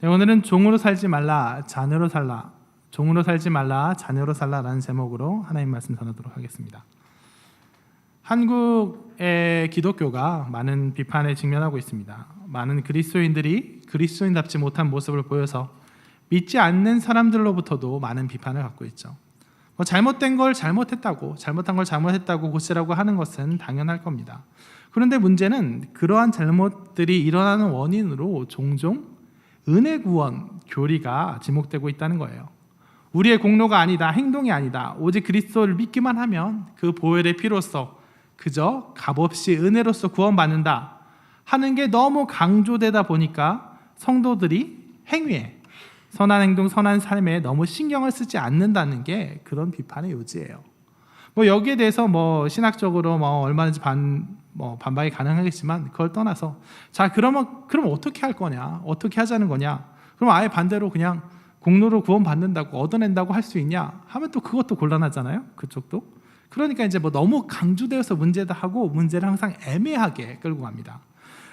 네, 오늘은 종으로 살지 말라 자녀로 살라, 종으로 살지 말라 자녀로 살라라는 제목으로 하나님 말씀 전하도록 하겠습니다. 한국의 기독교가 많은 비판에 직면하고 있습니다. 많은 그리스도인들이 그리스도인답지 못한 모습을 보여서 믿지 않는 사람들로부터도 많은 비판을 받고 있죠. 잘못된 걸 잘못했다고, 잘못한 걸 잘못했다고 고치라고 하는 것은 당연할 겁니다. 그런데 문제는 그러한 잘못들이 일어나는 원인으로 종종 은혜 구원 교리가 지목되고 있다는 거예요. 우리의 공로가 아니다, 행동이 아니다, 오직 그리스도를 믿기만 하면 그 보혈의 피로써 그저 값없이 은혜로서 구원받는다 하는 게 너무 강조되다 보니까 성도들이 행위에, 선한 행동, 선한 삶에 너무 신경을 쓰지 않는다는 게 그런 비판의 요지예요. 여기에 대해서 신학적으로 얼마든지 반박이 가능하겠지만 그걸 떠나서 자 그럼 어떻게 할 거냐, 어떻게 하자는 거냐, 그럼 아예 반대로 그냥 공로로 구원받는다고 얻어낸다고 할 수 있냐 하면 또 그것도 곤란하잖아요, 그쪽도. 그러니까 이제 너무 강조되어서 문제다 하고 문제를 항상 애매하게 끌고 갑니다.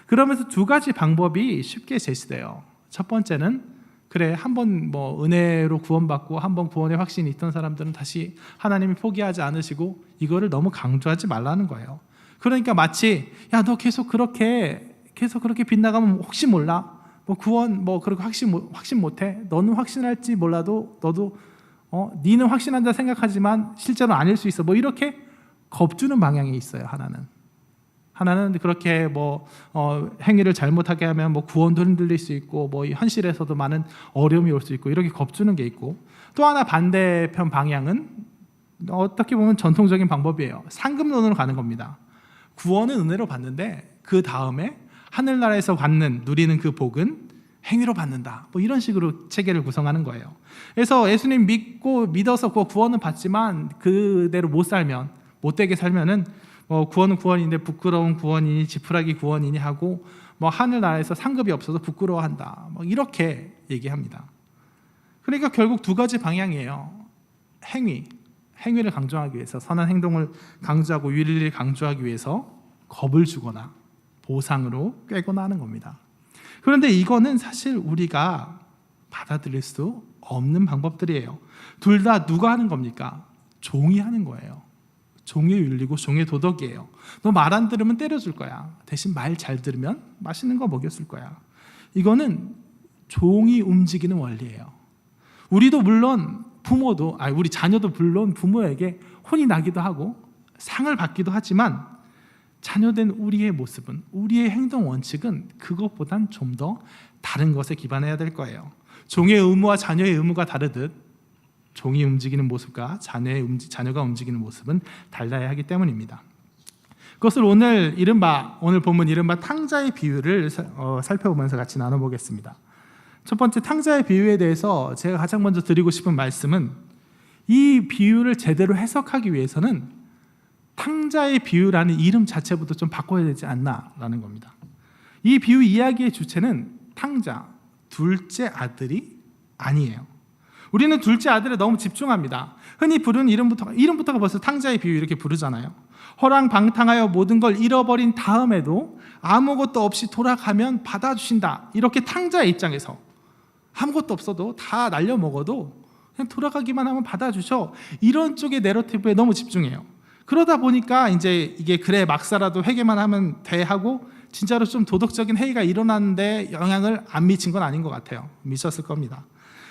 그러면서 두 가지 방법이 쉽게 제시돼요. 첫 번째는 그래, 한번 은혜로 구원받고 한번 구원의 확신이 있던 사람들은 다시 하나님이 포기하지 않으시고 이거를 너무 강조하지 말라는 거예요. 그러니까 마치 야, 너 계속 그렇게 빗나가면 혹시 몰라, 구원 그렇게 확신 못해, 너는 확신할지 몰라도 너도 니는 확신한다 생각하지만 실제로 아닐 수 있어, 이렇게 겁주는 방향이 있어요. 하나는 그렇게 행위를 잘못하게 하면 구원도 흔들릴 수 있고 현실에서도 많은 어려움이 올 수 있고 이렇게 겁주는 게 있고, 또 하나 반대편 방향은 어떻게 보면 전통적인 방법이에요. 상급론으로 가는 겁니다. 구원은 은혜로 받는데 그 다음에 하늘나라에서 누리는 그 복은 행위로 받는다, 이런 식으로 체계를 구성하는 거예요. 그래서 예수님 믿어서 구원은 받지만 그대로 못되게 살면은 구원은 구원인데 부끄러운 구원이니 지푸라기 구원이니 하고 하늘나라에서 상급이 없어서 부끄러워한다, 이렇게 얘기합니다. 그러니까 결국 두 가지 방향이에요. 행위를 강조하기 위해서, 선한 행동을 강조하고 윤리를 강조하기 위해서 겁을 주거나 보상으로 꿰거나 하는 겁니다. 그런데 이거는 사실 우리가 받아들일 수 없는 방법들이에요. 둘 다 누가 하는 겁니까? 종이 하는 거예요. 종의 윤리고 종의 도덕이에요. 너 말 안 들으면 때려줄 거야. 대신 말 잘 들으면 맛있는 거 먹여줄 거야. 이거는 종이 움직이는 원리예요. 우리도 물론 우리 자녀도 물론 부모에게 혼이 나기도 하고 상을 받기도 하지만 자녀된 우리의 모습은, 우리의 행동 원칙은 그것보단 좀 더 다른 것에 기반해야 될 거예요. 종의 의무와 자녀의 의무가 다르듯 종이 움직이는 모습과 자녀가 움직이는 모습은 달라야 하기 때문입니다. 그것을 오늘 본문 이른바 탕자의 비유를 살펴보면서 같이 나눠보겠습니다. 첫 번째 탕자의 비유에 대해서 제가 가장 먼저 드리고 싶은 말씀은, 이 비유를 제대로 해석하기 위해서는 탕자의 비유라는 이름 자체부터 좀 바꿔야 되지 않나라는 겁니다. 이 비유 이야기의 주체는 탕자, 둘째 아들이 아니에요. 우리는 둘째 아들에 너무 집중합니다. 흔히 부르는 이름부터가 벌써 탕자의 비유 이렇게 부르잖아요. 허랑방탕하여 모든 걸 잃어버린 다음에도 아무것도 없이 돌아가면 받아주신다, 이렇게 탕자의 입장에서 아무것도 없어도 다 날려먹어도 그냥 돌아가기만 하면 받아주셔, 이런 쪽의 내러티브에 너무 집중해요. 그러다 보니까 이제 이게 그래 막 살아도 회개만 하면 돼 하고 진짜로 좀 도덕적인 해이가 일어나는데 영향을 안 미친 건 아닌 것 같아요. 미쳤을 겁니다.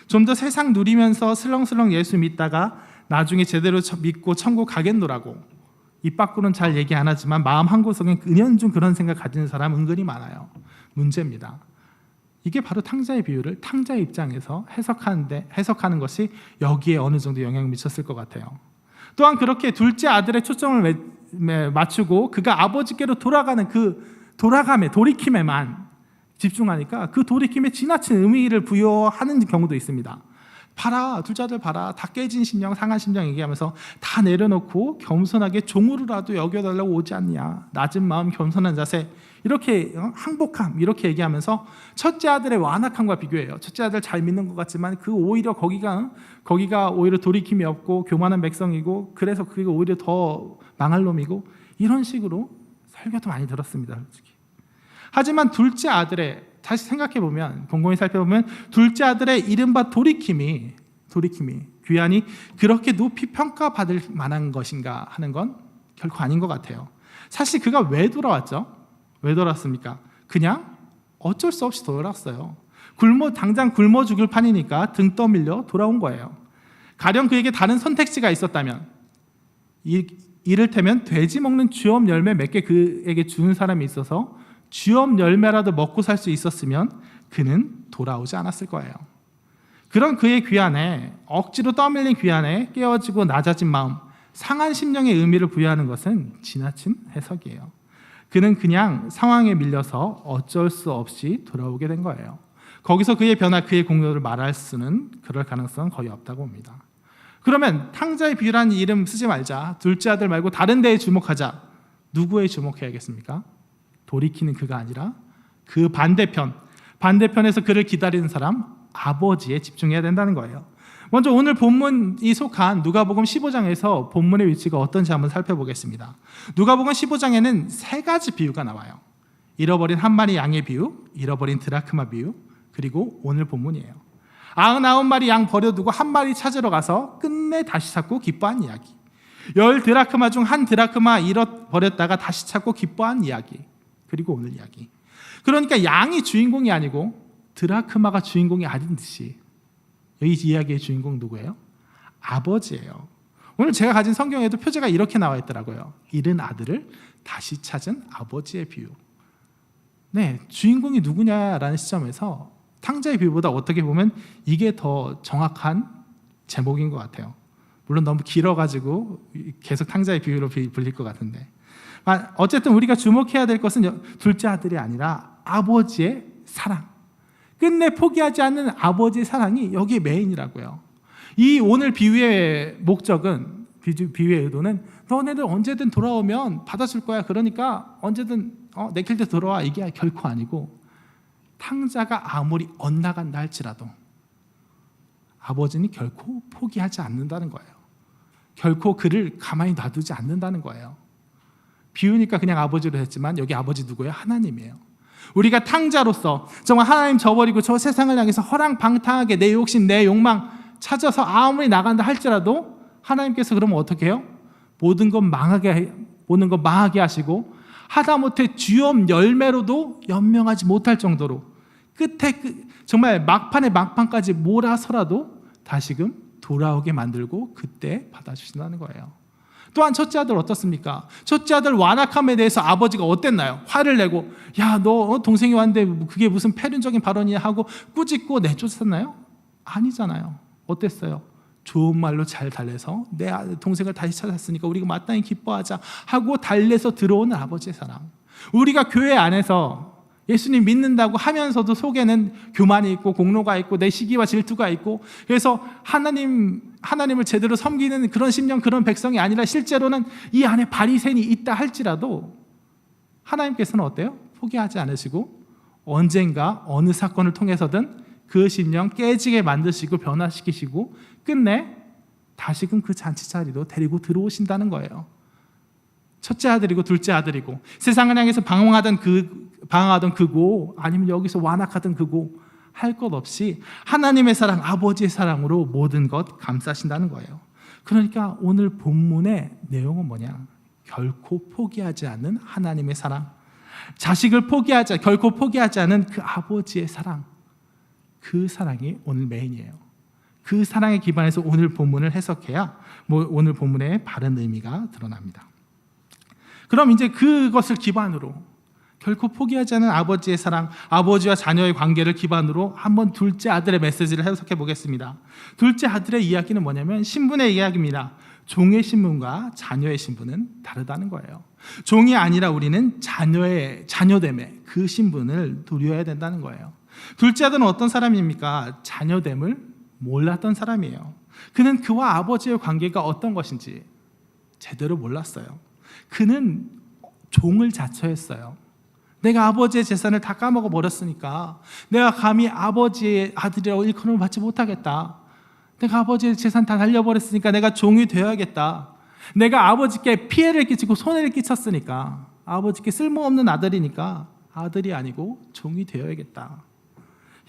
좀 더 세상 누리면서 슬렁슬렁 예수 믿다가 나중에 제대로 믿고 천국 가겠노라고 입 밖으로는 잘 얘기 안 하지만 마음 한구석엔 은연중 그런 생각 가지는 사람 은근히 많아요. 문제입니다. 이게 바로 탕자의 비유를 탕자의 입장에서 해석하는 것이 여기에 어느 정도 영향을 미쳤을 것 같아요. 또한 그렇게 둘째 아들의 초점을 맞추고 그가 아버지께로 돌아가는 돌이킴에만 집중하니까 그 돌이킴에 지나친 의미를 부여하는 경우도 있습니다. 봐라, 둘째 아들 봐라, 다 깨진 심령, 상한 심령 얘기하면서 다 내려놓고 겸손하게 종으로라도 여겨달라고 오지 않냐, 낮은 마음, 겸손한 자세, 이렇게 항복함, 이렇게 얘기하면서 첫째 아들의 완악함과 비교해요. 첫째 아들 잘 믿는 것 같지만 오히려 거기가 오히려 돌이킴이 없고 교만한 백성이고, 그래서 그게 오히려 더 망할 놈이고, 이런 식으로 설교도 많이 들었습니다, 솔직히. 하지만 둘째 아들의 다시 생각해 보면, 곰곰이 살펴보면 둘째 아들의 이른바 돌이킴이 귀환이 그렇게 높이 평가받을 만한 것인가 하는 건 결코 아닌 것 같아요. 사실 그가 왜 돌아왔죠? 왜 돌아왔습니까? 그냥 어쩔 수 없이 돌아왔어요. 당장 굶어 죽을 판이니까 등 떠밀려 돌아온 거예요. 가령 그에게 다른 선택지가 있었다면, 이를테면 돼지 먹는 주엽 열매 몇 개 그에게 주는 사람이 있어서 주엽 열매라도 먹고 살 수 있었으면 그는 돌아오지 않았을 거예요. 그런 그의 귀환에, 억지로 떠밀린 귀환에 깨어지고 낮아진 마음, 상한 심령의 의미를 부여하는 것은 지나친 해석이에요. 그는 그냥 상황에 밀려서 어쩔 수 없이 돌아오게 된 거예요. 거기서 그의 변화, 그의 공로를 말할 수는, 그럴 가능성은 거의 없다고 봅니다. 그러면 탕자의 비유라는 이름 쓰지 말자, 둘째 아들 말고 다른 데에 주목하자. 누구에 주목해야겠습니까? 돌이키는 그가 아니라 그 반대편에서 그를 기다리는 사람, 아버지에 집중해야 된다는 거예요. 먼저 오늘 본문이 속한 누가복음 15장에서 본문의 위치가 어떤지 한번 살펴보겠습니다. 누가복음 15장에는 세 가지 비유가 나와요. 잃어버린 한 마리 양의 비유, 잃어버린 드라크마 비유, 그리고 오늘 본문이에요. 99마리 양 버려두고 한 마리 찾으러 가서 끝내 다시 찾고 기뻐한 이야기. 10드라크마 중 한 드라크마 잃어버렸다가 다시 찾고 기뻐한 이야기. 그리고 오늘 이야기. 그러니까 양이 주인공이 아니고 드라크마가 주인공이 아닌 듯이 이 이야기의 주인공 누구예요? 아버지예요. 오늘 제가 가진 성경에도 표제가 이렇게 나와 있더라고요. 잃은 아들을 다시 찾은 아버지의 비유. 네, 주인공이 누구냐라는 시점에서 탕자의 비유보다 어떻게 보면 이게 더 정확한 제목인 것 같아요. 물론 너무 길어가지고 계속 탕자의 비유로 불릴 것 같은데, 어쨌든 우리가 주목해야 될 것은 둘째 아들이 아니라 아버지의 사랑, 끝내 포기하지 않는 아버지의 사랑이 여기에 메인이라고요. 이 오늘 비유의 목적은, 비유의 의도는 너네들 언제든 돌아오면 받아줄 거야, 그러니까 언제든 내킬 때 돌아와, 이게 결코 아니고, 탕자가 아무리 엇나간다 할지라도 아버지는 결코 포기하지 않는다는 거예요. 결코 그를 가만히 놔두지 않는다는 거예요. 비유니까 그냥 아버지로 했지만 여기 아버지 누구예요? 하나님이에요. 우리가 탕자로서 정말 하나님 저버리고 저 세상을 향해서 허랑방탕하게 내 욕심, 내 욕망 찾아서 아무리 나간다 할지라도 하나님께서 그러면 어떻게 해요? 모든 것 망하게 하시고 하다못해 주엽 열매로도 연명하지 못할 정도로 끝에 정말 막판의 막판까지 몰아서라도 다시금 돌아오게 만들고 그때 받아주신다는 거예요. 또한 첫째 아들 어떻습니까? 첫째 아들 완악함에 대해서 아버지가 어땠나요? 화를 내고 야, 너 동생이 왔는데 그게 무슨 패륜적인 발언이냐 하고 꾸짖고 내쫓았나요? 아니잖아요. 어땠어요? 좋은 말로 잘 달래서 내 동생을 다시 찾았으니까 우리가 마땅히 기뻐하자 하고 달래서 들어오는 아버지의 사랑. 우리가 교회 안에서 예수님 믿는다고 하면서도 속에는 교만이 있고 공로가 있고 내 시기와 질투가 있고, 그래서 하나님을 제대로 섬기는 그런 심령, 그런 백성이 아니라 실제로는 이 안에 바리새인이 있다 할지라도 하나님께서는 어때요? 포기하지 않으시고 언젠가 어느 사건을 통해서든 그 심령 깨지게 만드시고 변화시키시고 끝내 다시금 그 잔치 자리로 데리고 들어오신다는 거예요. 첫째 아들이고 둘째 아들이고 세상을 향해서 방황하던 그고 아니면 여기서 완악하던 그고 할 것 없이 하나님의 사랑, 아버지의 사랑으로 모든 것 감싸신다는 거예요. 그러니까 오늘 본문의 내용은 뭐냐? 결코 포기하지 않는 하나님의 사랑, 자식을 결코 포기하지 않은 그 아버지의 사랑, 그 사랑이 오늘 메인이에요. 그 사랑에 기반해서 오늘 본문을 해석해야 오늘 본문의 바른 의미가 드러납니다. 그럼 이제 그것을 기반으로 결코 포기하지 않은 아버지의 사랑, 아버지와 자녀의 관계를 기반으로 한번 둘째 아들의 메시지를 해석해 보겠습니다. 둘째 아들의 이야기는 뭐냐면 신분의 이야기입니다. 종의 신분과 자녀의 신분은 다르다는 거예요. 종이 아니라 우리는 자녀됨의 그 신분을 누려야 된다는 거예요. 둘째 아들은 어떤 사람입니까? 자녀됨을 몰랐던 사람이에요. 그는 그와 아버지의 관계가 어떤 것인지 제대로 몰랐어요. 그는 종을 자처했어요. 내가 아버지의 재산을 다 까먹어 버렸으니까 내가 감히 아버지의 아들이라고 일컬음을 받지 못하겠다. 내가 아버지의 재산 다 날려버렸으니까 내가 종이 되어야겠다. 내가 아버지께 피해를 끼치고 손해를 끼쳤으니까, 아버지께 쓸모없는 아들이니까 아들이 아니고 종이 되어야겠다.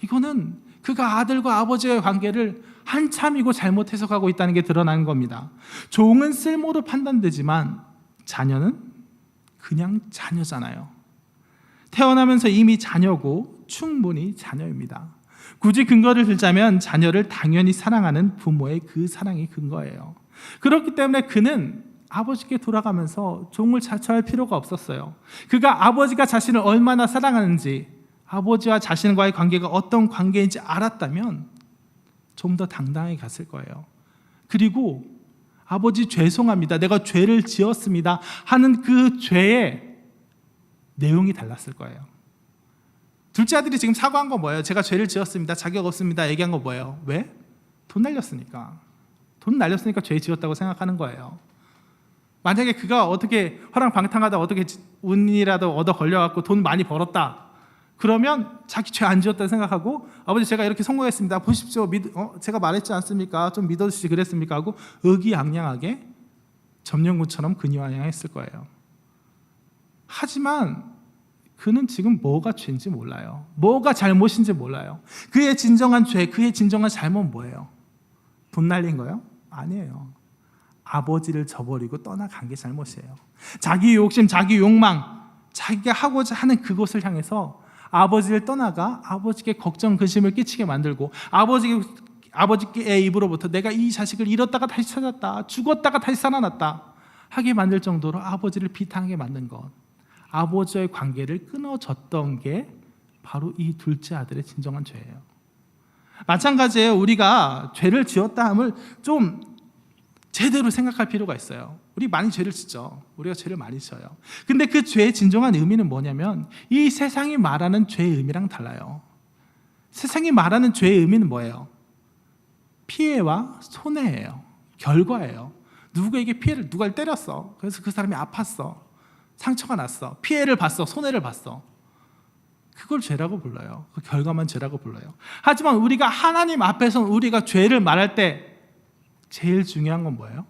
이거는 그가 아들과 아버지의 관계를 한참이고 잘못 해석하고 있다는 게 드러나는 겁니다. 종은 쓸모로 판단되지만 자녀는 그냥 자녀잖아요. 태어나면서 이미 자녀고 충분히 자녀입니다. 굳이 근거를 들자면 자녀를 당연히 사랑하는 부모의 그 사랑이 근거예요. 그렇기 때문에 그는 아버지께 돌아가면서 종을 자처할 필요가 없었어요. 그가 아버지가 자신을 얼마나 사랑하는지, 아버지와 자신과의 관계가 어떤 관계인지 알았다면 좀 더 당당하게 갔을 거예요. 그리고 아버지 죄송합니다, 내가 죄를 지었습니다 하는 그 죄의 내용이 달랐을 거예요. 둘째 아들이 지금 사과한 거 뭐예요? 제가 죄를 지었습니다, 자격 없습니다 얘기한 거 뭐예요? 왜? 돈 날렸으니까. 돈 날렸으니까 죄 지었다고 생각하는 거예요. 만약에 그가 어떻게 허랑방탕하다 어떻게 운이라도 얻어 걸려갖고 돈 많이 벌었다, 그러면 자기 죄 안 지었다 생각하고 아버지 제가 이렇게 성공했습니다, 보십시오, 제가 말했지 않습니까? 좀 믿어주시지 그랬습니까? 하고 의기양양하게 점령군처럼 근위완양했을 거예요. 하지만 그는 지금 뭐가 죄인지 몰라요. 뭐가 잘못인지 몰라요. 그의 진정한 죄, 그의 진정한 잘못 뭐예요? 돈 날린 거예요? 아니에요. 아버지를 저버리고 떠나간 게 잘못이에요. 자기 욕심, 자기 욕망, 자기가 하고자 하는 그곳을 향해서 아버지를 떠나가 아버지께 걱정, 근심을 끼치게 만들고 아버지의 입으로부터 내가 이 자식을 잃었다가 다시 찾았다, 죽었다가 다시 살아났다 하게 만들 정도로 아버지를 비탄하게 만든 것, 아버지의 관계를 끊어졌던 게 바로 이 둘째 아들의 진정한 죄예요. 마찬가지예요. 우리가 죄를 지었다 함을 좀 제대로 생각할 필요가 있어요. 우리 많이 죄를 짓죠. 우리가 죄를 많이 져요. 근데 그 죄의 진정한 의미는 뭐냐면 이 세상이 말하는 죄의 의미랑 달라요. 세상이 말하는 죄의 의미는 뭐예요? 피해와 손해예요. 결과예요. 누구에게 피해를, 누가 때렸어. 그래서 그 사람이 아팠어. 상처가 났어. 피해를 봤어. 손해를 봤어. 그걸 죄라고 불러요. 그 결과만 죄라고 불러요. 하지만 우리가 하나님 앞에서 우리가 죄를 말할 때 제일 중요한 건 뭐예요?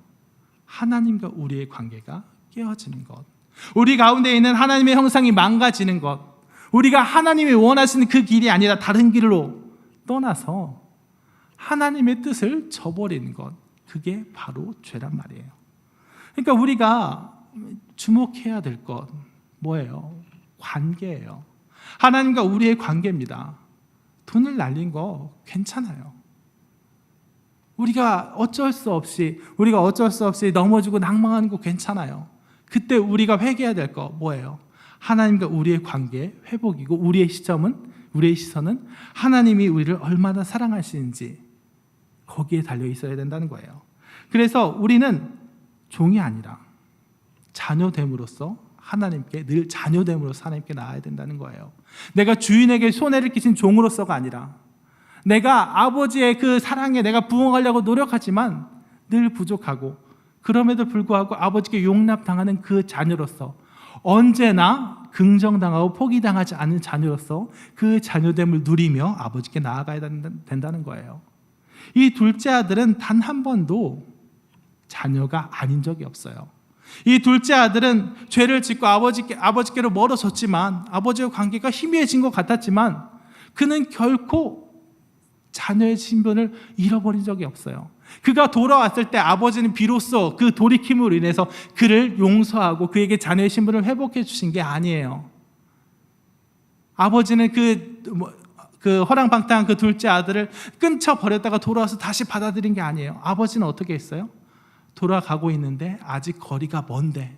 하나님과 우리의 관계가 깨어지는 것, 우리 가운데 있는 하나님의 형상이 망가지는 것, 우리가 하나님이 원하시는 그 길이 아니라 다른 길로 떠나서 하나님의 뜻을 저버리는 것, 그게 바로 죄란 말이에요. 그러니까 우리가 주목해야 될 것 뭐예요? 관계예요. 하나님과 우리의 관계입니다. 돈을 날린 거 괜찮아요. 우리가 어쩔 수 없이 넘어지고 낭망하는 거 괜찮아요. 그때 우리가 회개해야 될 거 뭐예요? 하나님과 우리의 관계 회복이고 우리의 시선은 하나님이 우리를 얼마나 사랑하시는지 거기에 달려 있어야 된다는 거예요. 그래서 우리는 종이 아니라 자녀됨으로써 하나님께 늘 자녀됨으로써 하나님께 나아야 된다는 거예요. 내가 주인에게 손해를 끼친 종으로서가 아니라 내가 아버지의 그 사랑에 내가 부응하려고 노력하지만 늘 부족하고 그럼에도 불구하고 아버지께 용납당하는 그 자녀로서 언제나 긍정당하고 포기당하지 않는 자녀로서 그 자녀됨을 누리며 아버지께 나아가야 된다는 거예요. 이 둘째 아들은 단 한 번도 자녀가 아닌 적이 없어요. 이 둘째 아들은 죄를 짓고 아버지께로 멀어졌지만 아버지와 관계가 희미해진 것 같았지만 그는 결코 자녀의 신분을 잃어버린 적이 없어요. 그가 돌아왔을 때 아버지는 비로소 그 돌이킴으로 인해서 그를 용서하고 그에게 자녀의 신분을 회복해 주신 게 아니에요. 아버지는 그 허랑방탕한 그 둘째 아들을 끊쳐버렸다가 돌아와서 다시 받아들인 게 아니에요. 아버지는 어떻게 했어요? 돌아가고 있는데 아직 거리가 먼데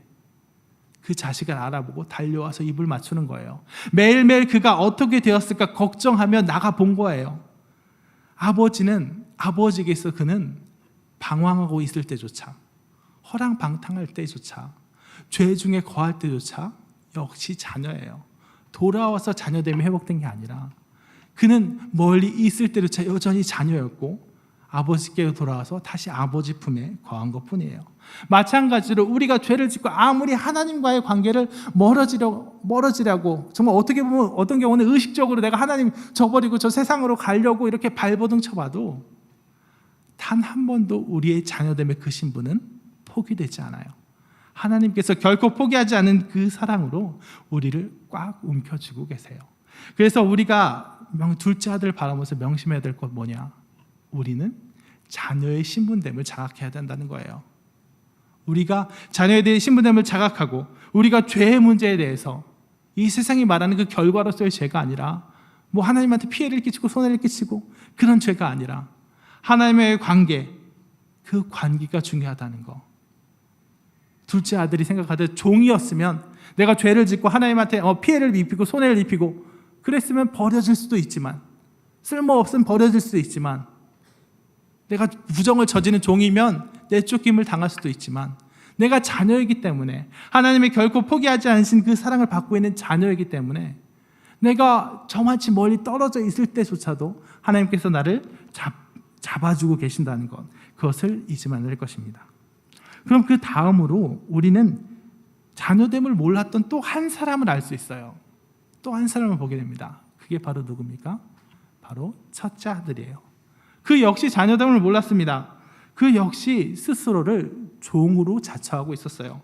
그 자식을 알아보고 달려와서 입을 맞추는 거예요. 매일매일 그가 어떻게 되었을까 걱정하며 나가본 거예요. 아버지에게서 그는 방황하고 있을 때조차, 허랑방탕할 때조차, 죄 중에 거할 때조차 역시 자녀예요. 돌아와서 자녀됨이 회복된 게 아니라 그는 멀리 있을 때조차 여전히 자녀였고 아버지께 돌아와서 다시 아버지 품에 거한 것뿐이에요. 마찬가지로 우리가 죄를 짓고 아무리 하나님과의 관계를 멀어지려고 정말 어떻게 보면 어떤 경우는 의식적으로 내가 하나님 저버리고 저 세상으로 가려고 이렇게 발버둥 쳐봐도 단 한 번도 우리의 자녀됨의 그 신분은 포기되지 않아요. 하나님께서 결코 포기하지 않은 그 사랑으로 우리를 꽉 움켜쥐고 계세요. 그래서 우리가 둘째 아들을 바라보면서 명심해야 될 것 뭐냐? 우리는 자녀의 신분됨을 자각해야 된다는 거예요. 우리가 자녀에 대해 신분됨을 자각하고 우리가 죄의 문제에 대해서 이 세상이 말하는 그 결과로서의 죄가 아니라 뭐 하나님한테 피해를 끼치고 손해를 끼치고 그런 죄가 아니라 하나님의 관계, 그 관계가 중요하다는 거. 둘째 아들이 생각하듯 종이었으면 내가 죄를 짓고 하나님한테 피해를 입히고 손해를 입히고 그랬으면 버려질 수도 있지만, 쓸모없으면 버려질 수도 있지만, 내가 부정을 저지른 종이면 내쫓김을 당할 수도 있지만, 내가 자녀이기 때문에 하나님이 결코 포기하지 않으신 그 사랑을 받고 있는 자녀이기 때문에 내가 저만치 멀리 떨어져 있을 때조차도 하나님께서 나를 잡아주고 계신다는 것, 그것을 잊으면 안 될 것입니다. 그럼 그 다음으로 우리는 자녀됨을 몰랐던 또 한 사람을 알 수 있어요. 또 한 사람을 보게 됩니다. 그게 바로 누굽니까? 바로 첫째 아들이에요. 그 역시 자녀됨을 몰랐습니다. 그 역시 스스로를 종으로 자처하고 있었어요.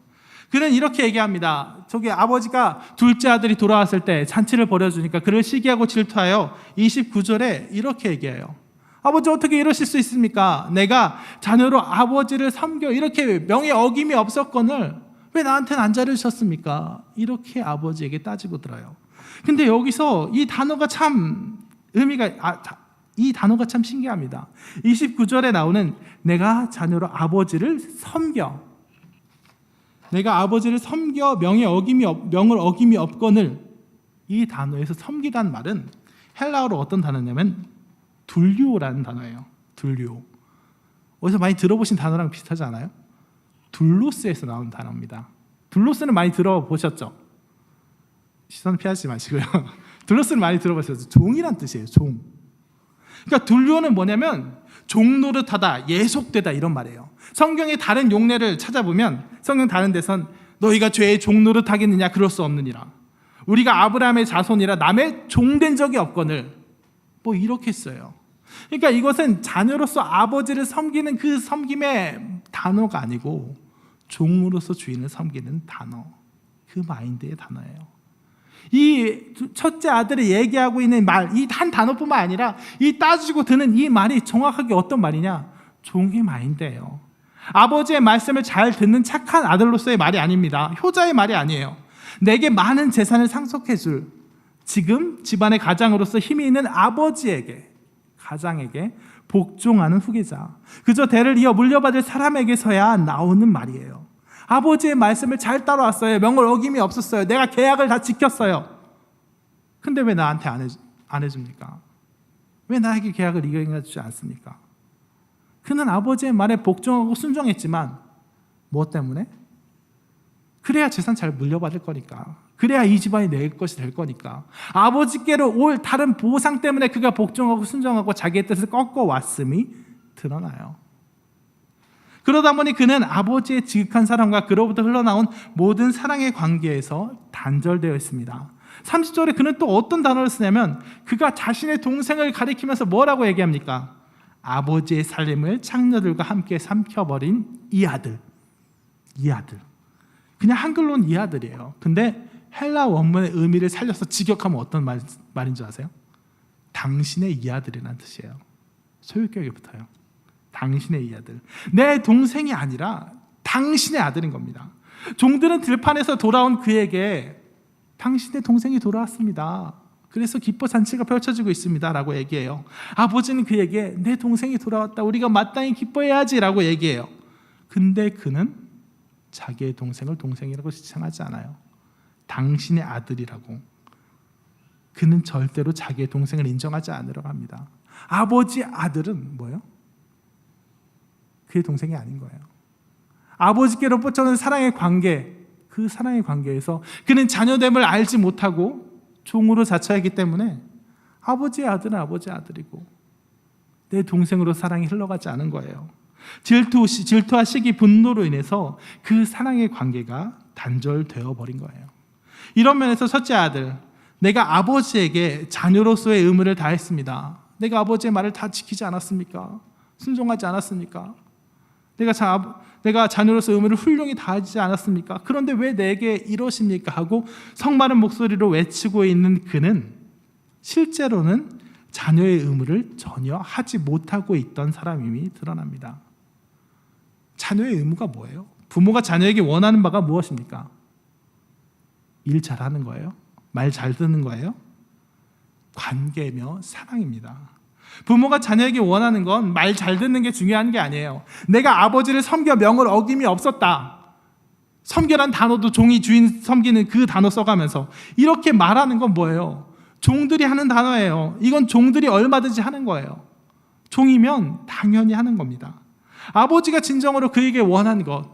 그는 이렇게 얘기합니다. 저기 아버지가 둘째 아들이 돌아왔을 때 잔치를 벌여주니까 그를 시기하고 질투하여 29절에 이렇게 얘기해요. 아버지 어떻게 이러실 수 있습니까? 내가 자녀로 아버지를 섬겨 이렇게 명예 어김이 없었거늘 왜 나한테는 안 잘해주셨습니까? 이렇게 아버지에게 따지고 들어요. 근데 여기서 이 단어가 참 이 단어가 참 신기합니다. 29절에 나오는 내가 자녀로 아버지를 섬겨, 내가 아버지를 섬겨 명을 어김이 없거늘, 이 단어에서 섬기란 말은 헬라어로 어떤 단어냐면 둘리오라는 단어예요. 둘리오. 어디서 많이 들어보신 단어랑 비슷하지 않아요? 둘로스에서 나온 단어입니다. 둘로스는 많이 들어보셨죠? 시선 피하지 마시고요. 둘로스는 많이 들어보셨죠? 종이란 뜻이에요. 종. 그러니까 둘리오는 뭐냐면 종노릇하다, 예속되다 이런 말이에요. 성경의 다른 용례를 찾아보면 성경 다른 데선 너희가 죄의 종노릇하겠느냐 그럴 수 없느니라. 우리가 아브라함의 자손이라 남의 종된 적이 없거늘 뭐 이렇게 써요. 그러니까 이것은 자녀로서 아버지를 섬기는 그 섬김의 단어가 아니고 종으로서 주인을 섬기는 단어, 그 마인드의 단어예요. 이 첫째 아들이 얘기하고 있는 말, 이 한 단어뿐만 아니라 이 따지고 드는 이 말이 정확하게 어떤 말이냐? 종의 마인드예요. 아버지의 말씀을 잘 듣는 착한 아들로서의 말이 아닙니다. 효자의 말이 아니에요. 내게 많은 재산을 상속해줄 지금 집안의 가장으로서 힘이 있는 아버지에게, 가장에게 복종하는 후계자, 그저 대를 이어 물려받을 사람에게서야 나오는 말이에요. 아버지의 말씀을 잘 따라왔어요. 명을 어김이 없었어요. 내가 계약을 다 지켰어요. 근데 왜 나한테 안 해줍니까? 왜 나에게 계약을 이행해주지 않습니까? 그는 아버지의 말에 복종하고 순종했지만 뭐 때문에? 그래야 재산 잘 물려받을 거니까, 그래야 이 집안이 내 것이 될 거니까, 아버지께로 올 다른 보상 때문에 그가 복종하고 순종하고 자기의 뜻을 꺾어왔음이 드러나요. 그러다 보니 그는 아버지의 지극한 사랑과 그로부터 흘러나온 모든 사랑의 관계에서 단절되어 있습니다. 30절에 그는 또 어떤 단어를 쓰냐면 그가 자신의 동생을 가리키면서 뭐라고 얘기합니까? 아버지의 살림을 창녀들과 함께 삼켜버린 이 아들. 그냥 한글로는 이 아들이에요. 근데 헬라 원문의 의미를 살려서 직역하면 어떤 말인 줄 아세요? 당신의 이 아들이라는 뜻이에요. 소유격이 붙어요. 당신의 이 아들. 내 동생이 아니라 당신의 아들인 겁니다. 종들은 들판에서 돌아온 그에게 당신의 동생이 돌아왔습니다. 그래서 기뻐 잔치가 펼쳐지고 있습니다 라고 얘기해요. 아버지는 그에게 내 동생이 돌아왔다, 우리가 마땅히 기뻐해야지 라고 얘기해요. 근데 그는 자기의 동생을 동생이라고 지칭하지 않아요. 당신의 아들이라고. 그는 절대로 자기의 동생을 인정하지 않으려고 합니다. 아버지의 아들은 뭐예요? 그의 동생이 아닌 거예요. 아버지께로 뻗쳐오는 사랑의 관계, 그 사랑의 관계에서 그는 자녀됨을 알지 못하고 종으로 자처하기 때문에 아버지의 아들은 아버지의 아들이고 내 동생으로 사랑이 흘러가지 않은 거예요. 질투와 시기, 분노로 인해서 그 사랑의 관계가 단절되어 버린 거예요. 이런 면에서 첫째 아들, 내가 아버지에게 자녀로서의 의무를 다했습니다. 내가 아버지의 말을 다 지키지 않았습니까? 순종하지 않았습니까? 내가 자녀로서 의무를 훌륭히 다하지 않았습니까? 그런데 왜 내게 이러십니까? 하고 성마른 목소리로 외치고 있는 그는 실제로는 자녀의 의무를 전혀 하지 못하고 있던 사람임이 드러납니다. 자녀의 의무가 뭐예요? 부모가 자녀에게 원하는 바가 무엇입니까? 일 잘하는 거예요? 말 잘 듣는 거예요? 관계며 사랑입니다. 부모가 자녀에게 원하는 건 말 잘 듣는 게 중요한 게 아니에요. 내가 아버지를 섬겨 명을 어김이 없었다. 섬겨란 단어도 종이 주인 섬기는 그 단어 써가면서 이렇게 말하는 건 뭐예요? 종들이 하는 단어예요. 이건 종들이 얼마든지 하는 거예요. 종이면 당연히 하는 겁니다. 아버지가 진정으로 그에게 원한 것,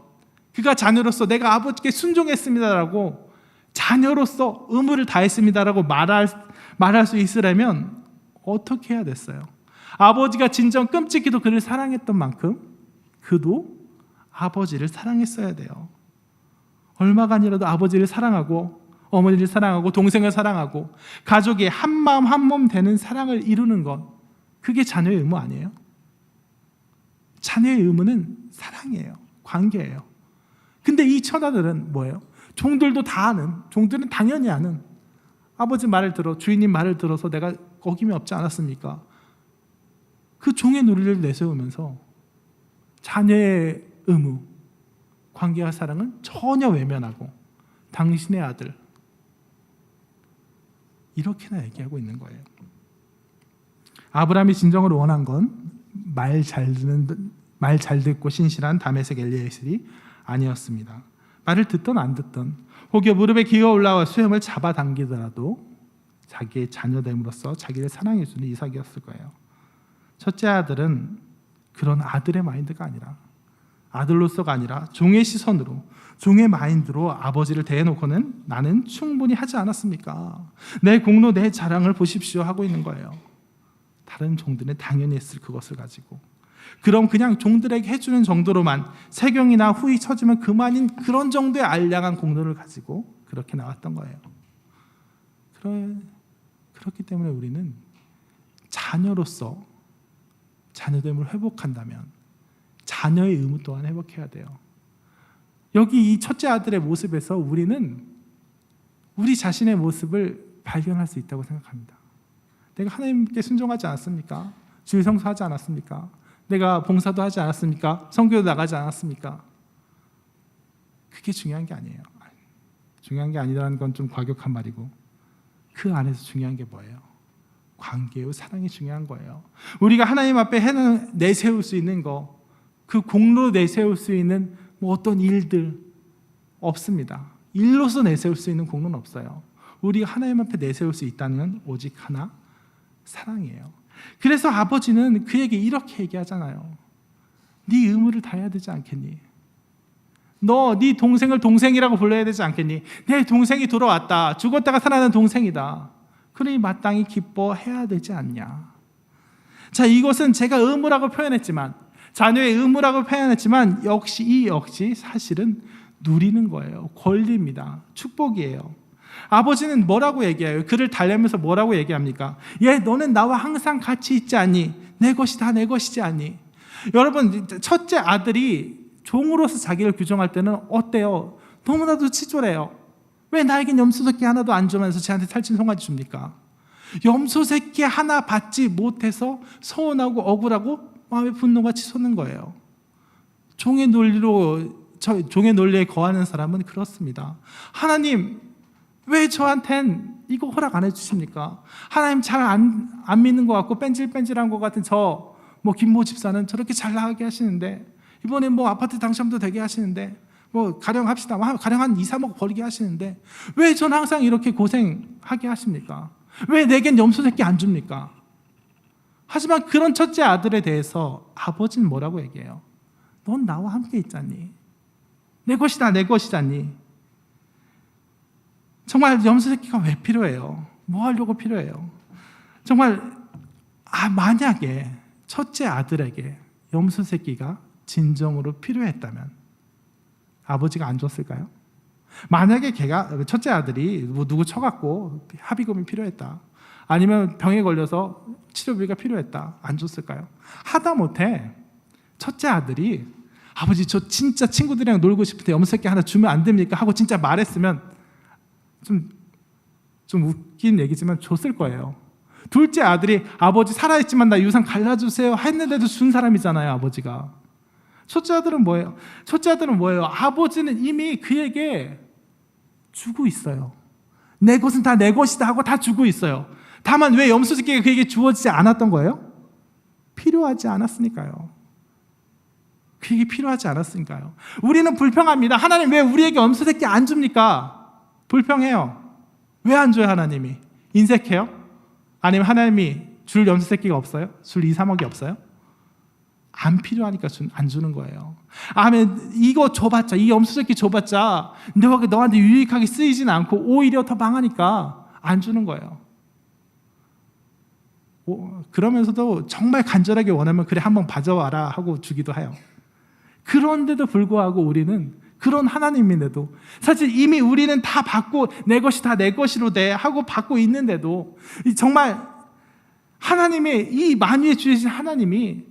그가 자녀로서 내가 아버지께 순종했습니다라고, 자녀로서 의무를 다했습니다라고 말할 수 있으려면 어떻게 해야 됐어요? 아버지가 진정 끔찍히도 그를 사랑했던 만큼 그도 아버지를 사랑했어야 돼요. 얼마간이라도 아버지를 사랑하고 어머니를 사랑하고 동생을 사랑하고 가족이 한마음 한몸 되는 사랑을 이루는 것, 그게 자녀의 의무 아니에요? 자녀의 의무는 사랑이에요. 관계예요. 근데 이 천하들은 뭐예요? 종들도 다 아는, 종들은 당연히 아는, 아버지 말을 들어, 주인님 말을 들어서 내가 어김이 없지 않았습니까? 그 종의 논리를 내세우면서 자녀의 의무, 관계와 사랑은 전혀 외면하고 당신의 아들, 이렇게나 얘기하고 있는 거예요. 아브라함이 진정으로 원한 건 말 잘 듣고 신실한 다메섹 엘리에셀이 아니었습니다. 말을 듣던 안 듣던, 혹여 무릎에 기어 올라와 수염을 잡아당기더라도 자기의 자녀됨으로써 자기를 사랑해 주는 이삭이었을 거예요. 첫째 아들은 그런 아들의 마인드가 아니라, 아들로서가 아니라 종의 시선으로, 종의 마인드로 아버지를 대해놓고는 나는 충분히 하지 않았습니까? 내 공로, 내 자랑을 보십시오 하고 있는 거예요. 다른 종들은 당연히 했을 그것을 가지고, 그럼 그냥 종들에게 해주는 정도로만 세경이나 후이 쳐주면 그만인 그런 정도의 알량한 공로를 가지고 그렇게 나왔던 거예요. 그렇기 때문에 우리는 자녀로서 자녀됨을 회복한다면 자녀의 의무 또한 회복해야 돼요. 여기 이 첫째 아들의 모습에서 우리는 우리 자신의 모습을 발견할 수 있다고 생각합니다. 내가 하나님께 순종하지 않았습니까? 주일 성수하지 않았습니까? 내가 봉사도 하지 않았습니까? 선교도 나가지 않았습니까? 그게 중요한 게 아니에요. 중요한 게 아니라는 건 좀 과격한 말이고, 그 안에서 중요한 게 뭐예요? 관계요, 사랑이 중요한 거예요. 우리가 하나님 앞에 내세울 수 있는 거, 그 공로 내세울 수 있는 어떤 일들 없습니다. 일로서 내세울 수 있는 공로는 없어요. 우리가 하나님 앞에 내세울 수 있다는 건 오직 하나, 사랑이에요. 그래서 아버지는 그에게 이렇게 얘기하잖아요. 네 의무를 다해야 되지 않겠니? 너 네 동생을 동생이라고 불러야 되지 않겠니? 내 동생이 돌아왔다. 죽었다가 살아난 동생이다. 그러니 마땅히 기뻐해야 되지 않냐? 자, 이것은 제가 의무라고 표현했지만, 자녀의 의무라고 표현했지만 역시 사실은 누리는 거예요. 권리입니다. 축복이에요. 아버지는 뭐라고 얘기해요? 그를 달래면서 뭐라고 얘기합니까? 너는 나와 항상 같이 있지 않니? 내 것이 다 내 것이지 않니? 여러분, 첫째 아들이 종으로서 자기를 규정할 때는 어때요? 너무나도 치졸해요. 왜 나에겐 염소 새끼 하나도 안 주면서 쟤한테 살찐 송아지 줍니까? 염소 새끼 하나 받지 못해서 서운하고 억울하고 마음의 분노가 치솟는 거예요. 종의 논리에 거하는 사람은 그렇습니다. 하나님, 왜 저한텐 이거 허락 안 해주십니까? 하나님 잘 안 믿는 것 같고 뺀질뺀질한 것 같은 김모 집사는 저렇게 잘 나가게 하시는데, 이번에 아파트 당첨도 되게 하시는데, 가령 합시다. 가령 한 2, 3억 벌게 하시는데, 왜 전 항상 이렇게 고생하게 하십니까? 왜 내겐 염소 새끼 안 줍니까? 하지만 그런 첫째 아들에 대해서 아버지는 뭐라고 얘기해요? 넌 나와 함께 있잖니? 내 것이다, 내 것이잖니? 정말 염소 새끼가 왜 필요해요? 뭐 하려고 필요해요? 정말 만약에 첫째 아들에게 염소 새끼가 진정으로 필요했다면 아버지가 안 줬을까요? 만약에 첫째 아들이 누구 쳐갖고 합의금이 필요했다, 아니면 병에 걸려서 치료비가 필요했다, 안 줬을까요? 하다못해 첫째 아들이 아버지 저 진짜 친구들이랑 놀고 싶은데 염소새끼 하나 주면 안 됩니까? 하고 진짜 말했으면 좀 웃긴 얘기지만 줬을 거예요. 둘째 아들이 아버지 살아있지만 나 유산 갈라주세요 했는데도 준 사람이잖아요, 아버지가. 첫째 아들은 뭐예요? 아버지는 이미 그에게 주고 있어요. 내 것은 다 내 것이다 하고 다 주고 있어요. 다만 왜 염소새끼가 그에게 주어지지 않았던 거예요? 필요하지 않았으니까요. 그게 필요하지 않았으니까요. 우리는 불평합니다. 하나님 왜 우리에게 염소새끼 안 줍니까? 불평해요. 왜 안 줘요, 하나님이? 인색해요? 아니면 하나님이 줄 염소새끼가 없어요? 줄 2, 3억이 없어요? 안 필요하니까 안 주는 거예요. 아멘. 이거 줘봤자, 이 염소새끼 줘봤자 너한테 유익하게 쓰이진 않고 오히려 더 망하니까 안 주는 거예요. 그러면서도 정말 간절하게 원하면 그래 한번 봐줘와라 하고 주기도 해요. 그런데도 불구하고 우리는 그런 하나님인데도 사실 이미 우리는 다 받고 내 것이 다 내 것으로 돼 하고 받고 있는데도 정말 하나님의 이 만유에 주신 하나님이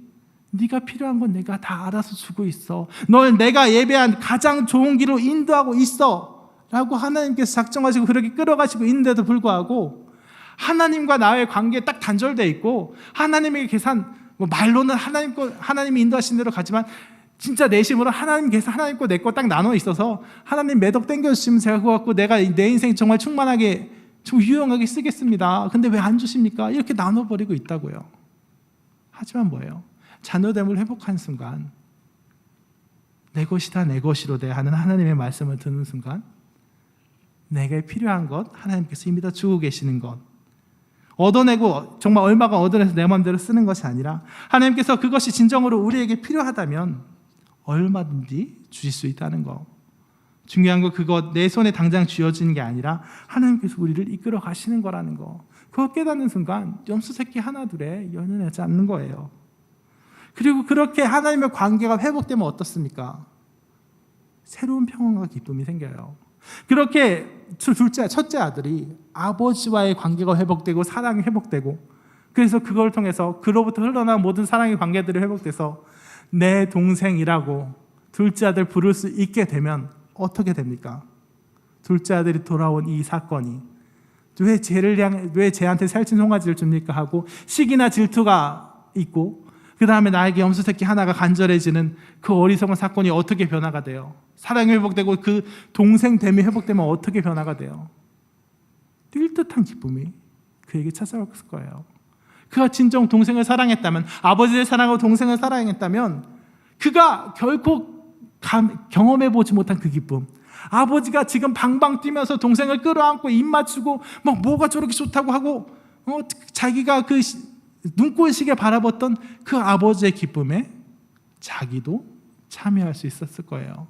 네가 필요한 건 내가 다 알아서 주고 있어. 널 내가 예배한 가장 좋은 길로 인도하고 있어 라고 하나님께서 작정하시고 그렇게 끌어가시고 있는데도 불구하고 하나님과 나의 관계에 딱 단절되어 있고 하나님의 계산 말로는 하나님이 인도하신 대로 가지만 진짜 내심으로 하나님께서 하나님 거 내 거 딱 나눠 있어서 하나님 매덕 땡겨주시면 제가 그거 갖고 내가 내 인생 정말 충만하게 좀 유용하게 쓰겠습니다. 근데 왜 안 주십니까? 이렇게 나눠버리고 있다고요. 하지만 뭐예요? 자녀됨을 회복한 순간 내 것이다 내 것이로 돼 하는 하나님의 말씀을 듣는 순간 내게 필요한 것 하나님께서 이미 다 주고 계시는 것 얻어내고 정말 얼마가 얻어내서 내 마음대로 쓰는 것이 아니라 하나님께서 그것이 진정으로 우리에게 필요하다면 얼마든지 주실 수 있다는 거. 중요한 거 그거 내 손에 당장 쥐어지는 게 아니라 하나님께서 우리를 이끌어 가시는 거라는 거. 그거 깨닫는 순간 염소새끼 하나 둘에 연연하지 않는 거예요. 그리고 그렇게 하나님의 관계가 회복되면 어떻습니까? 새로운 평안과 기쁨이 생겨요. 그렇게 첫째 아들이 아버지와의 관계가 회복되고 사랑이 회복되고 그래서 그걸 통해서 그로부터 흘러나온 모든 사랑의 관계들이 회복돼서 내 동생이라고 둘째 아들 부를 수 있게 되면 어떻게 됩니까? 둘째 아들이 돌아온 이 사건이 왜 쟤한테 살찐 송아지를 줍니까? 하고 시기나 질투가 있고 그 다음에 나에게 염소새끼 하나가 간절해지는 그 어리석은 사건이 어떻게 변화가 돼요? 사랑이 회복되고 그 동생됨이 회복되면 어떻게 변화가 돼요? 뛸 듯한 기쁨이 그에게 찾아왔을 거예요. 그가 진정 동생을 사랑했다면 아버지를 사랑하고 동생을 사랑했다면 그가 결코 경험해보지 못한 그 기쁨 아버지가 지금 방방 뛰면서 동생을 끌어안고 입 맞추고 뭐가 저렇게 좋다고 하고 자기가 그 눈꼴시게 바라봤던 그 아버지의 기쁨에 자기도 참여할 수 있었을 거예요.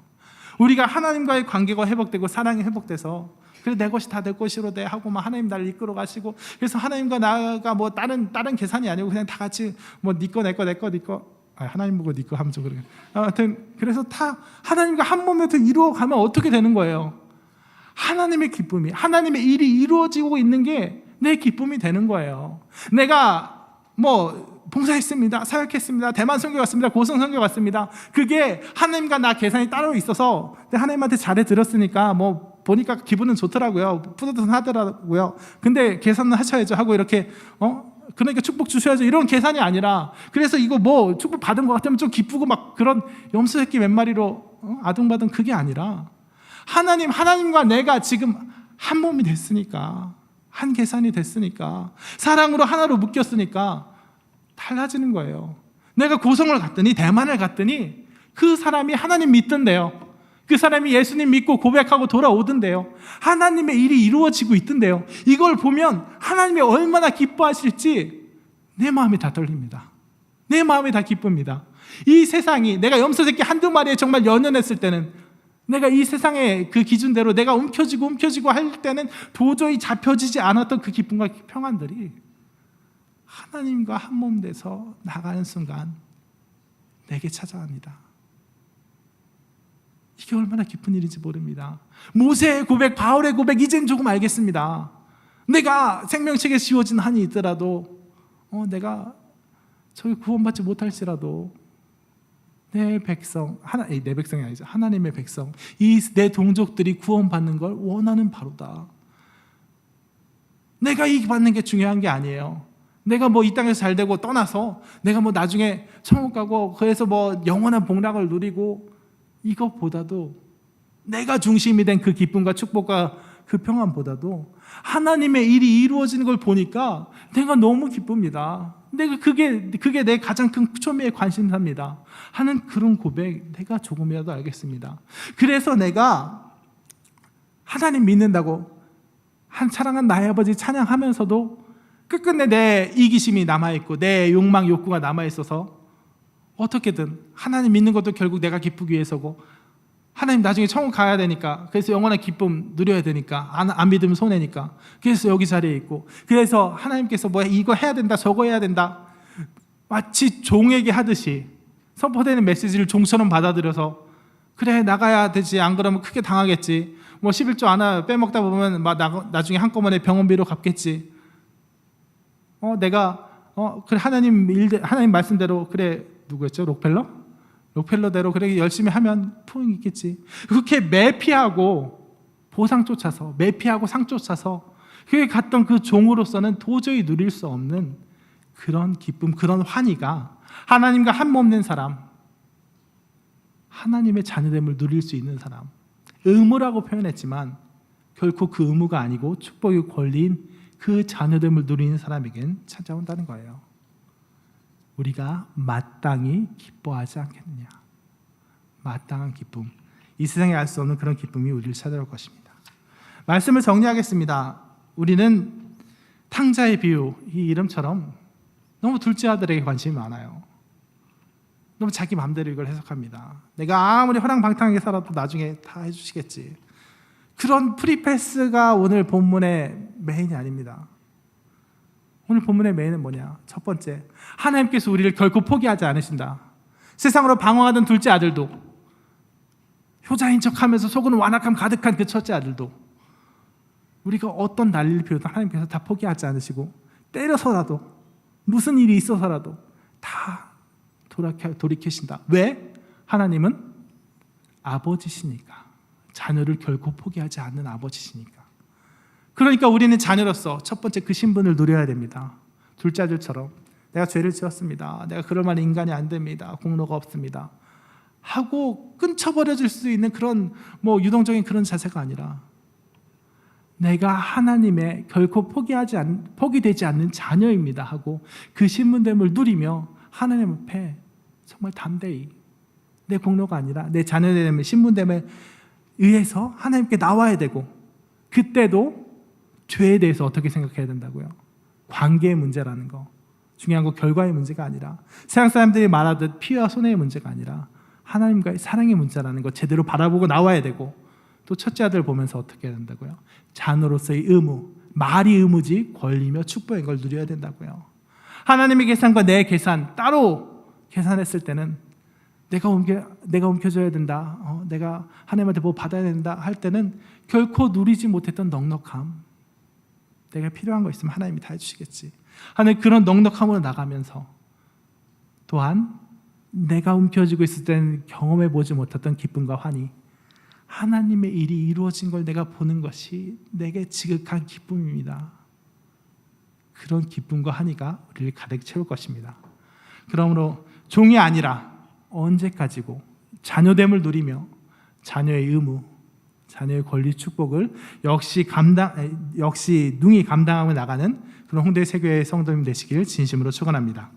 우리가 하나님과의 관계가 회복되고 사랑이 회복돼서 그래 내 것이 다 내 것이로 돼 하고 막 하나님 나를 이끌어 가시고 그래서 하나님과 나가 뭐 다른 계산이 아니고 그냥 다 같이 뭐 네 거 내 거 내 거 네 거 하나님 보고 네 거 하면 좀 그래. 아무튼 그래서 다 하나님과 한 몸에서 이루어 가면 어떻게 되는 거예요? 하나님의 기쁨이 하나님의 일이 이루어지고 있는 게 내 기쁨이 되는 거예요. 내가 뭐 봉사했습니다. 사역했습니다. 대만 선교 갔습니다. 고성 선교 갔습니다. 그게 하나님과 나 계산이 따로 있어서 하나님한테 잘해 드렸으니까 뭐 보니까 기분은 좋더라고요. 뿌듯하더라고요. 근데 계산은 하셔야죠 하고 이렇게 그러니까 축복 주셔야죠 이런 계산이 아니라 그래서 이거 뭐 축복 받은 것 같으면 좀 기쁘고 막 그런 염소새끼 몇 마리로 아둥바둥 그게 아니라 하나님과 내가 지금 한 몸이 됐으니까 한 계산이 됐으니까 사랑으로 하나로 묶였으니까 달라지는 거예요. 내가 고성을 갔더니 대만을 갔더니 그 사람이 하나님 믿던데요. 그 사람이 예수님 믿고 고백하고 돌아오던데요. 하나님의 일이 이루어지고 있던데요. 이걸 보면 하나님이 얼마나 기뻐하실지 내 마음이 다 떨립니다. 내 마음이 다 기쁩니다. 이 세상이 내가 염소새끼 한두 마리에 정말 연연했을 때는 내가 이 세상의 그 기준대로 내가 움켜쥐고 할 때는 도저히 잡혀지지 않았던 그 기쁨과 평안들이 하나님과 한 몸 돼서 나가는 순간 내게 찾아갑니다. 이게 얼마나 기쁜 일인지 모릅니다. 모세의 고백, 바울의 고백 이젠 조금 알겠습니다. 내가 생명책에 씌워진 한이 있더라도 내가 저기 구원받지 못할지라도 내 백성, 내 백성이 아니죠. 하나님의 백성, 이 내 동족들이 구원받는 걸 원하는 바로다. 내가 이익 받는 게 중요한 게 아니에요. 내가 뭐 이 땅에서 잘 되고 떠나서 내가 뭐 나중에 천국 가고 그래서 뭐 영원한 복락을 누리고, 이것보다도 내가 중심이 된 그 기쁨과 축복과 그 평안보다도 하나님의 일이 이루어지는 걸 보니까 내가 너무 기쁩니다. 내가 그게 내 가장 큰 초미의 관심사입니다 하는 그런 고백, 내가 조금이라도 알겠습니다. 그래서 내가 하나님 믿는다고 사랑한 나의 아버지 찬양하면서도 끝끝내 내 이기심이 남아있고 내 욕망, 욕구가 남아있어서 어떻게든 하나님 믿는 것도 결국 내가 기쁘기 위해서고, 하나님 나중에 천국 가야 되니까, 그래서 영원한 기쁨 누려야 되니까, 안 믿으면 손해니까, 그래서 여기 자리에 있고, 그래서 하나님께서 뭐 이거 해야 된다 저거 해야 된다 마치 종에게 하듯이 선포되는 메시지를 종처럼 받아들여서, 그래 나가야 되지, 안 그러면 크게 당하겠지, 뭐 11조 하나 빼먹다 보면 나중에 한꺼번에 병원비로 갚겠지, 내가 그래 하나님 말씀대로, 그래 누구였죠? 록펠러대로 그래 열심히 하면 풍이 있겠지. 그렇게 매피하고 보상 쫓아서, 매피하고 상 쫓아서 그게 갔던 그 종으로서는 도저히 누릴 수 없는 그런 기쁨, 그런 환희가 하나님과 한 몸 된 사람, 하나님의 자녀됨을 누릴 수 있는 사람, 의무라고 표현했지만 결코 그 의무가 아니고 축복의 권리인 그 자녀됨을 누리는 사람에겐 찾아온다는 거예요. 우리가 마땅히 기뻐하지 않겠느냐. 마땅한 기쁨, 이 세상에 알 수 없는 그런 기쁨이 우리를 찾아올 것입니다. 말씀을 정리하겠습니다. 우리는 탕자의 비유, 이 이름처럼 너무 둘째 아들에게 관심이 많아요. 너무 자기 마음대로 이걸 해석합니다. 내가 아무리 허랑방탕하게 살아도 나중에 다 해주시겠지. 그런 프리패스가 오늘 본문의 메인이 아닙니다. 오늘 본문의 메인은 뭐냐? 첫 번째, 하나님께서 우리를 결코 포기하지 않으신다. 세상으로 방황하던 둘째 아들도, 효자인 척하면서 속은 완악함 가득한 그 첫째 아들도, 우리가 어떤 난리를 피워도 하나님께서 다 포기하지 않으시고, 때려서라도 무슨 일이 있어서라도 다 돌이키신다. 왜? 하나님은 아버지시니까. 자녀를 결코 포기하지 않는 아버지시니까. 그러니까 우리는 자녀로서 첫 번째 그 신분을 누려야 됩니다. 둘째 아들처럼 내가 죄를 지었습니다, 내가 그럴 만한 인간이 안 됩니다, 공로가 없습니다 하고 끊쳐버려질 수 있는 그런 유동적인 그런 자세가 아니라, 내가 하나님의 결코 포기되지 않는 자녀입니다 하고 그 신분됨을 누리며 하나님 앞에 정말 담대히, 내 공로가 아니라 내 자녀됨의 신분됨에 의해서 하나님께 나와야 되고, 그때도 죄에 대해서 어떻게 생각해야 된다고요? 관계의 문제라는 거, 중요한 거 결과의 문제가 아니라, 세상 사람들이 말하듯 피와 손해의 문제가 아니라 하나님과의 사랑의 문제라는 거 제대로 바라보고 나와야 되고, 또 첫째 아들 보면서 어떻게 해야 된다고요? 자녀로서의 의무, 말이 의무지 권리며 축복인 걸 누려야 된다고요. 하나님의 계산과 내 계산 따로 계산했을 때는 내가 움켜줘야 된다, 내가 하나님한테 뭐 받아야 된다 할 때는 결코 누리지 못했던 넉넉함, 내가 필요한 거 있으면 하나님이 다 해주시겠지 하는 그런 넉넉함으로 나가면서, 또한 내가 움켜쥐고 있을 때는 경험해보지 못했던 기쁨과 환희, 하나님의 일이 이루어진 걸 내가 보는 것이 내게 지극한 기쁨입니다. 그런 기쁨과 환희가 우리를 가득 채울 것입니다. 그러므로 종이 아니라 언제까지고 자녀됨을 누리며 자녀의 의무, 자녀의 권리, 축복을 역시 능히 감당하며 나가는 그런 홍대 세교의 성도님 되시길 진심으로 축원합니다.